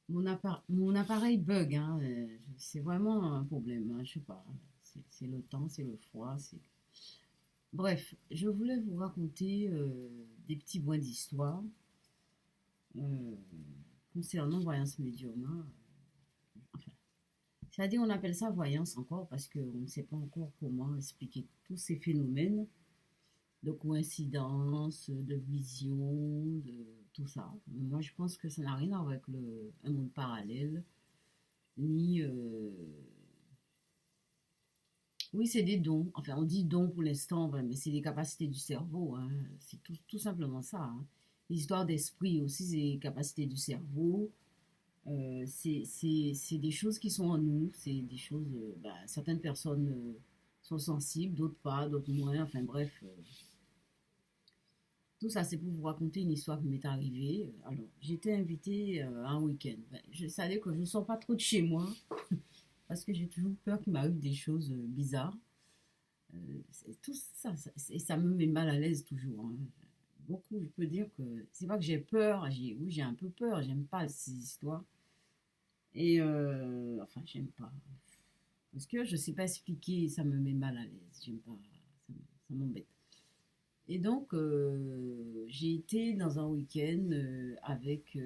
Mon appareil bug, hein, c'est vraiment un problème, hein, je sais pas. C'est le temps, c'est le froid, c'est... Bref, je voulais vous raconter des petits bouts d'histoire euh, concernant voyance médium, hein. Enfin, c'est-à-dire on appelle ça voyance encore parce qu'on ne sait pas encore comment expliquer tous ces phénomènes de coïncidence, de vision, de tout ça. Moi, je pense que ça n'a rien à voir avec un monde parallèle, ni... oui, c'est des dons. Enfin, on dit dons pour l'instant, ouais, mais c'est des capacités du cerveau, hein. C'est tout simplement ça, hein. L'histoire d'esprit aussi, c'est des capacités du cerveau. C'est des choses qui sont en nous. C'est des choses... bah, certaines personnes sont sensibles, d'autres pas, d'autres moins. Enfin bref, tout ça, c'est pour vous raconter une histoire qui m'est arrivée. Alors, j'étais invitée à un week-end. Ben, je savais que je ne sors pas trop de chez moi parce que j'ai toujours peur qu'il m'arrive des choses bizarres. Tout ça, et ça me met mal à l'aise toujours, hein. Beaucoup, je peux dire que c'est pas que j'ai peur, oui, j'ai un peu peur, j'aime pas ces histoires. Et enfin, j'aime pas. Parce que je sais pas expliquer, ça me met mal à l'aise, j'aime pas, ça m'embête. Et donc, j'ai été dans un week-end avec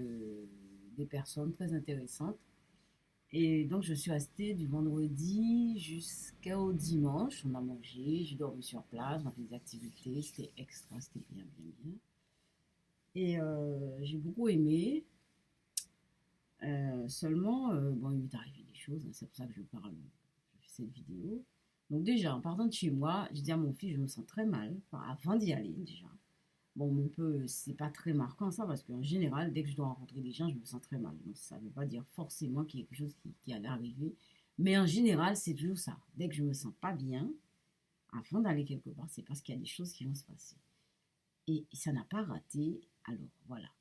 des personnes très intéressantes. Et donc, je suis restée du vendredi jusqu'au dimanche. On a mangé, j'ai dormi sur place, on a fait des activités. C'était extra, c'était bien, bien, bien. Et j'ai beaucoup aimé. Seulement, bon, il m'est arrivé des choses, hein, c'est pour ça que je parle, je fais cette vidéo. Donc déjà, en partant de chez moi, j'ai dit à mon fils, je me sens très mal, enfin, avant d'y aller déjà. Bon, mon peu, c'est pas très marquant ça, parce qu'en général, dès que je dois rencontrer des gens, je me sens très mal. Donc ça ne veut pas dire forcément qu'il y a quelque chose qui allait arriver. Mais en général, c'est toujours ça. Dès que je me sens pas bien, avant d'aller quelque part, c'est parce qu'il y a des choses qui vont se passer. Et ça n'a pas raté. Alors, voilà.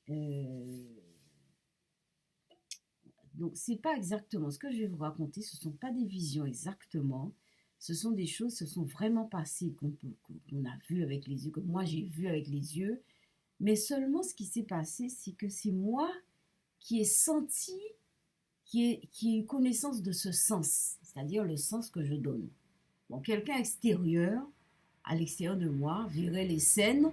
Euh, donc, c'est pas exactement ce que je vais vous raconter. Ce ne sont pas des visions exactement. Ce sont des choses, ce sont vraiment passées qu'on a vues avec les yeux, que moi j'ai vues avec les yeux. Mais seulement ce qui s'est passé, c'est que c'est moi qui ai senti, qui ai eu connaissance de ce sens, c'est-à-dire le sens que je donne. Bon, quelqu'un extérieur, à l'extérieur de moi, verrait les scènes,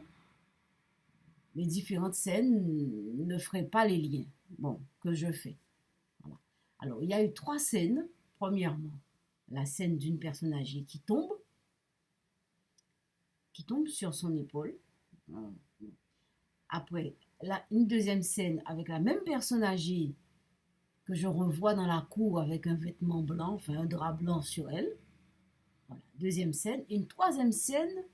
les différentes scènes, ne ferait pas les liens, bon, que je fais. Voilà. Alors, il y a eu trois scènes. Premièrement, la scène d'une personne âgée qui tombe sur son épaule. Après, une deuxième scène avec la même personne âgée que je revois dans la cour avec un vêtement blanc, enfin un drap blanc sur elle. Voilà, deuxième scène. Et une troisième scène,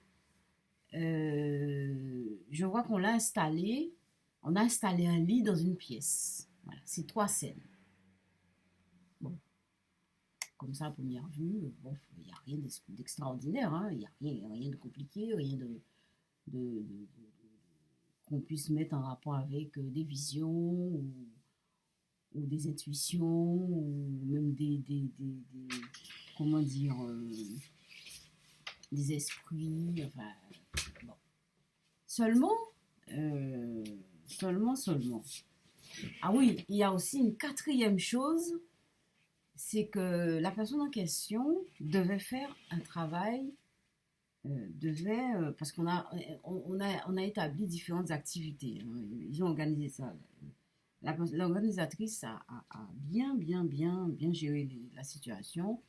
je vois qu'on l'a installé, on a installé un lit dans une pièce. Voilà, c'est trois scènes. Bon, comme ça à première vue, bon, il n'y a rien d'extraordinaire, hein, il n'y a rien de compliqué, rien de qu'on puisse mettre en rapport avec des visions ou des intuitions ou même comment dire, des esprits, enfin, bon. Seulement, euh, seulement. Ah oui, il y a aussi une quatrième chose, c'est que la personne en question devait faire un travail, parce qu'on a établi différentes activités, hein. Ils ont organisé ça. L'organisatrice a bien, bien, bien, bien géré la situation.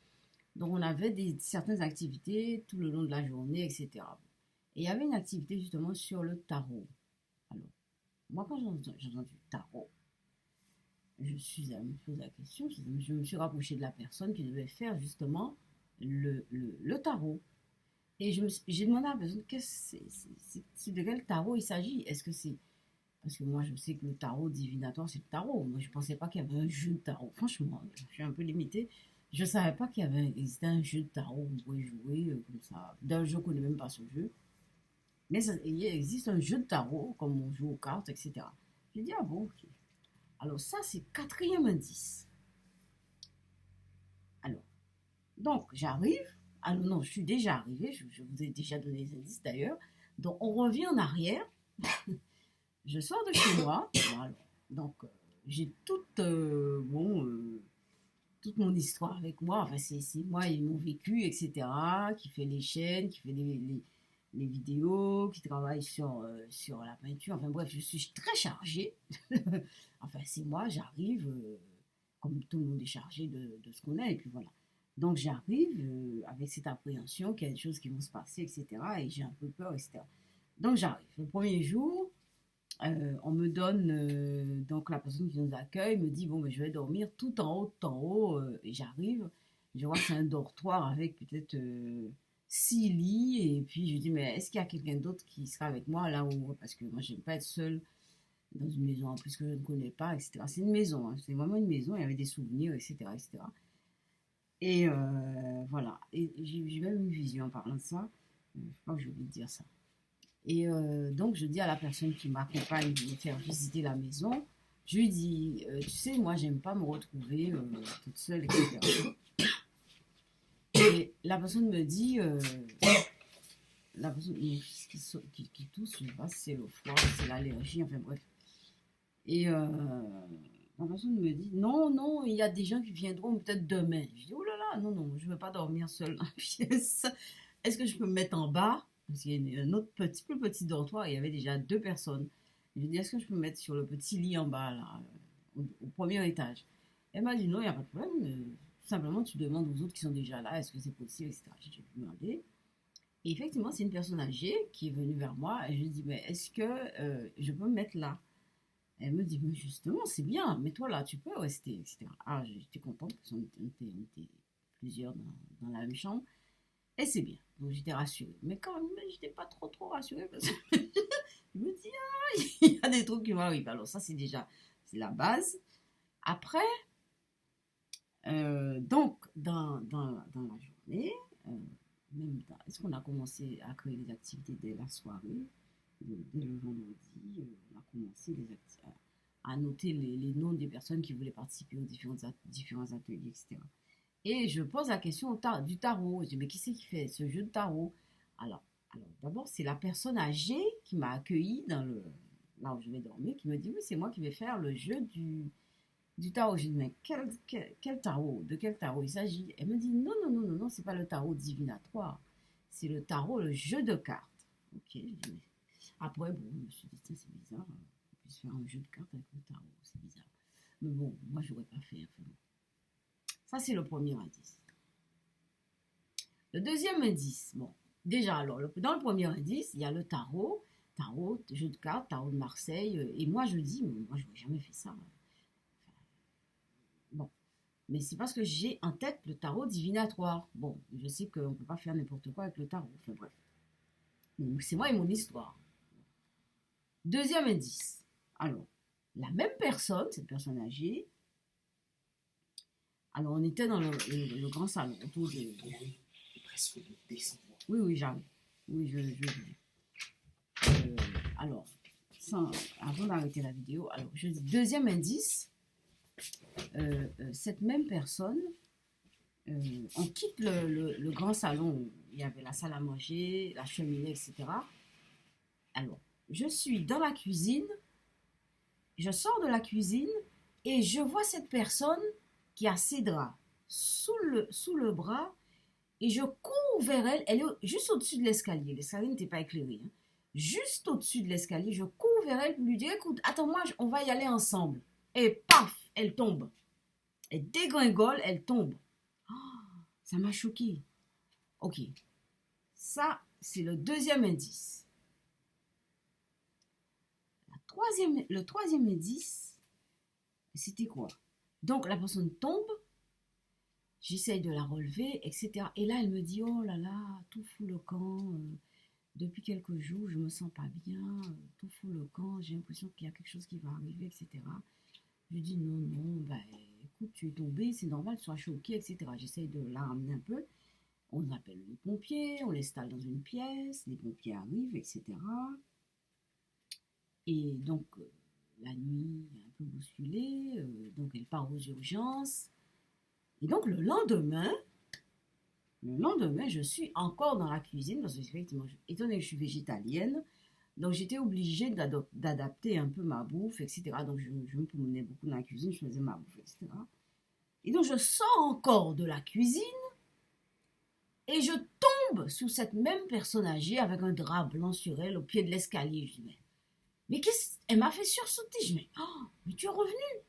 Donc, on avait certaines activités tout le long de la journée, etc. Et il y avait une activité justement sur le tarot. Alors, moi, quand j'ai entendu tarot, je suis allée me poser la question, je me suis rapprochée de la personne qui devait faire justement le tarot. Et j'ai demandé à la personne, c'est de quel tarot il s'agit. Est-ce que c'est... Parce que moi, je sais que le tarot divinatoire, c'est le tarot. Moi, je ne pensais pas qu'il y avait un jeu de tarot. Franchement, je suis un peu limitée. Je ne savais pas qu'il existait un jeu de tarot où vous pouvez jouer comme ça. D'un jeu, je ne connais même pas ce jeu. Mais il existe un jeu de tarot, comme on joue aux cartes, etc. J'ai dit, ah bon, ok. Alors ça, c'est quatrième indice. Alors, donc, j'arrive. Alors non, je suis déjà arrivée. Je vous ai déjà donné les indices d'ailleurs. Donc, on revient en arrière. Je sors de chez moi. Voilà. Donc, j'ai toute mon histoire avec moi. Enfin, c'est moi et mon vécu, etc. Qui fait les chaînes, qui fait les vidéos, qui travaille sur la peinture. Enfin bref, je suis très chargée. Enfin, c'est moi, j'arrive, comme tout le monde est chargé de ce qu'on est, et puis voilà. Donc j'arrive avec cette appréhension qu'il y a des choses qui vont se passer, etc. Et j'ai un peu peur, etc. Donc j'arrive. Le premier jour, on me donne, donc la personne qui nous accueille me dit, bon, ben, je vais dormir tout en haut, et j'arrive, je vois que c'est un dortoir avec peut-être 6 lits, et puis je dis, mais est-ce qu'il y a quelqu'un d'autre qui sera avec moi là où, parce que moi, je n'aime pas être seule dans une maison en plus que je ne connais pas, etc. C'est une maison, hein, c'est vraiment une maison, il y avait des souvenirs, etc. etc. Et voilà, et j'ai même une vision en parlant de ça, je crois que j'ai oublié de dire ça. Et donc, je dis à la personne qui m'accompagne de me faire visiter la maison, je lui dis, tu sais, moi, j'aime pas me retrouver toute seule, etc. Et la personne me dit, la personne qui tousse, je sais pas si c'est le froid, si c'est l'allergie, enfin bref. Et la personne me dit, non, non, il y a des gens qui viendront peut-être demain. Je dis, oh là là, non, non, je ne veux pas dormir seule dans la pièce. Est-ce que je peux me mettre en bas? Parce qu'il y a un autre plus petit dortoir, il y avait déjà 2 personnes. Je lui ai dit, est-ce que je peux me mettre sur le petit lit en bas, là, au premier étage? Elle m'a dit, non, il n'y a pas de problème. Simplement, tu demandes aux autres qui sont déjà là, est-ce que c'est possible, etc. J'ai demandé. Et effectivement, c'est une personne âgée qui est venue vers moi et je lui ai dit, mais est-ce que je peux me mettre là? Elle me dit, mais justement, c'est bien, mets-toi là, tu peux rester, etc. Ah, j'étais contente parce qu'on était plusieurs dans la même chambre. Et c'est bien. Donc j'étais rassurée. Mais quand même, je n'étais pas trop rassurée parce que je me dis, ah, il y a des trucs qui vont arriver. Alors ça, c'est la base. Après, donc, dans la journée, euh, est-ce qu'on a commencé à créer des activités dès la soirée, dès le vendredi, on a commencé à noter les noms des personnes qui voulaient participer aux différents ateliers, etc. Et je pose la question du tarot. Je dis, mais qui c'est qui fait ce jeu de tarot? Alors, alors d'abord, c'est la personne âgée qui m'a accueilli là où je vais dormir, qui me dit, oui, c'est moi qui vais faire le jeu du tarot. Je dis, mais quel tarot? De quel tarot il s'agit? Elle me dit, non, non, non, non, non, c'est pas le tarot divinatoire. C'est le tarot, le jeu de cartes. Ok, je dis, mais... Après, bon, je me suis dit, c'est bizarre, on puisse faire un jeu de cartes avec le tarot, c'est bizarre. Mais bon, moi, j'aurais pas fait. Enfin, bon. Ça, c'est le premier indice. Le deuxième indice, bon, déjà, alors, dans le premier indice, il y a le tarot, jeu de cartes, tarot de Marseille, et moi, je dis, mais moi, je n'aurais jamais fait ça. Enfin, bon, mais c'est parce que j'ai en tête le tarot divinatoire. Bon, je sais qu'on ne peut pas faire n'importe quoi avec le tarot, enfin bref. Donc, c'est moi et mon histoire. Deuxième indice, alors, la même personne, cette personne âgée, alors on était dans le grand salon, autour de... Presque descendre. Oui, oui, j'arrive. Oui, alors, avant d'arrêter la vidéo, alors je dis deuxième indice, cette même personne, on quitte le grand salon où il y avait la salle à manger, la cheminée, etc. Alors, je suis dans la cuisine, je sors de la cuisine et je vois cette personne qui a ses draps sous le bras et je cours vers elle. Elle est juste au-dessus de l'escalier. L'escalier n'était pas éclairé. Hein. Juste au-dessus de l'escalier, je cours vers elle pour lui dire, écoute, attends-moi, on va y aller ensemble. Et paf, elle tombe. Elle dégringole, elle tombe. Oh, ça m'a choqué. Ok, ça, c'est le deuxième indice. Le troisième indice, c'était quoi? Donc, la personne tombe, j'essaye de la relever, etc. Et là, elle me dit, oh là là, tout fout le camp. Depuis quelques jours, je me sens pas bien, tout fout le camp, j'ai l'impression qu'il y a quelque chose qui va arriver, etc. Je lui dis, non, non, bah, écoute, tu es tombée, c'est normal, tu sois choquée, etc. J'essaye de la ramener un peu. On appelle les pompiers, on l'installe dans une pièce, les pompiers arrivent, etc. Et donc, la nuit est un peu bousculée, donc elle part aux urgences. Et donc, le lendemain, je suis encore dans la cuisine, parce que effectivement, étant donné que je suis végétalienne, Donc, j'étais obligée d'adapter un peu ma bouffe, etc. Donc, je me promenais beaucoup dans la cuisine, je faisais ma bouffe, etc. Et donc, je sors encore de la cuisine et je tombe sur cette même personne âgée avec un drap blanc sur elle au pied de l'escalier. Je dis, mais qu'est-ce... Elle m'a fait sursauter. Je dis, mais tu es revenu?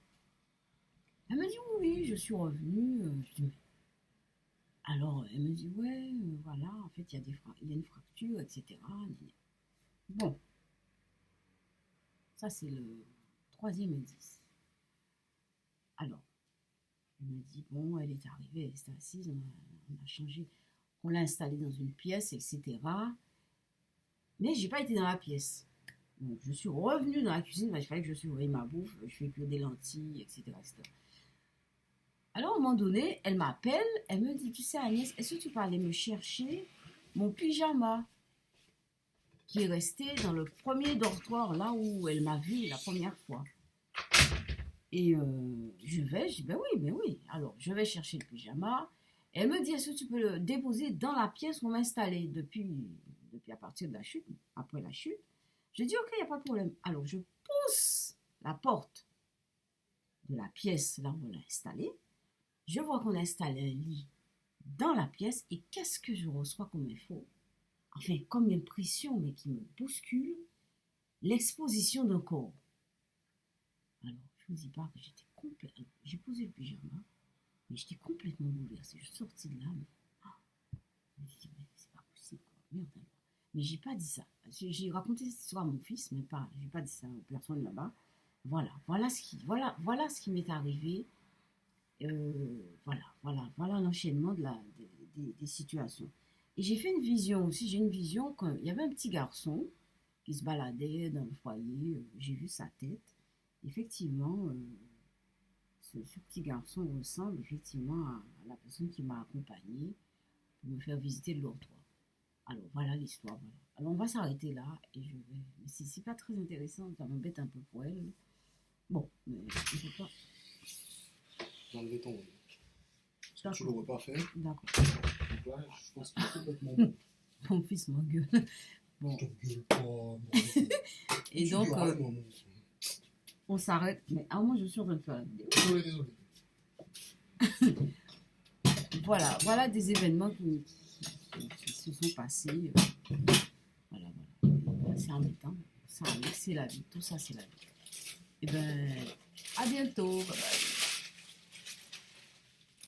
Elle me dit, oui, je suis revenue. Je dis, alors, elle me dit, ouais, voilà, en fait, il y a une fracture, etc. Bon, ça, c'est le troisième indice. Alors, elle me dit, bon, elle est arrivée, elle était assise, on a changé, on l'a installée dans une pièce, etc. Mais j'ai pas été dans la pièce. Donc, je suis revenue dans la cuisine, il fallait que je surveille ma bouffe, je fais cuire des lentilles, etc., etc. Alors, à un moment donné, elle m'appelle, elle me dit, tu sais Agnès, est-ce que tu peux aller me chercher mon pyjama qui est resté dans le premier dortoir, là où elle m'a vu la première fois. Et je dis, ben oui. Alors, je vais chercher le pyjama. Elle me dit, est-ce que tu peux le déposer dans la pièce où on m'a installé depuis à partir de la chute, après la chute. Je dis, ok, il n'y a pas de problème. Alors, je pousse la porte de la pièce là où on l'a installé. Je vois qu'on a installé un lit dans la pièce et qu'est-ce que je reçois comme info? Enfin, comme impression, mais qui me bouscule, l'exposition d'un corps. Alors, je ne vous dis pas que j'étais complètement... J'ai posé le pyjama, mais j'étais complètement bouleversée. Je suis sortie de là, mais je me dis, mais c'est pas possible, quoi. Merde. Mais j'ai pas dit ça. J'ai raconté cette histoire à mon fils, mais pas, j'ai pas dit ça aux personnes là-bas. Voilà ce qui m'est arrivé. Voilà l'enchaînement des situations. Et j'ai fait une vision aussi. J'ai une vision qu'il y avait un petit garçon qui se baladait dans le foyer. J'ai vu sa tête. Effectivement, ce petit garçon ressemble effectivement à la personne qui m'a accompagnée pour me faire visiter le dortoir. Alors voilà l'histoire. Voilà. Alors on va s'arrêter là et je vais. Mais c'est pas très intéressant, ça m'embête un peu pour elle. Bon, mais il faut pas. J'enlevais ton. Tu l'aurais pas fait. D'accord. Donc là, je pense que c'est complètement bon. Mon fils m'engueule. Bon. Je t'engueule pas. Et donc, on s'arrête. Mais à moi, je suis en train de faire la vidéo. Désolé. Voilà des événements qui se sont passés. Voilà. C'est embêtant. Ça, c'est la vie. Tout ça, c'est la vie. Et ben, à bientôt. Bye bye.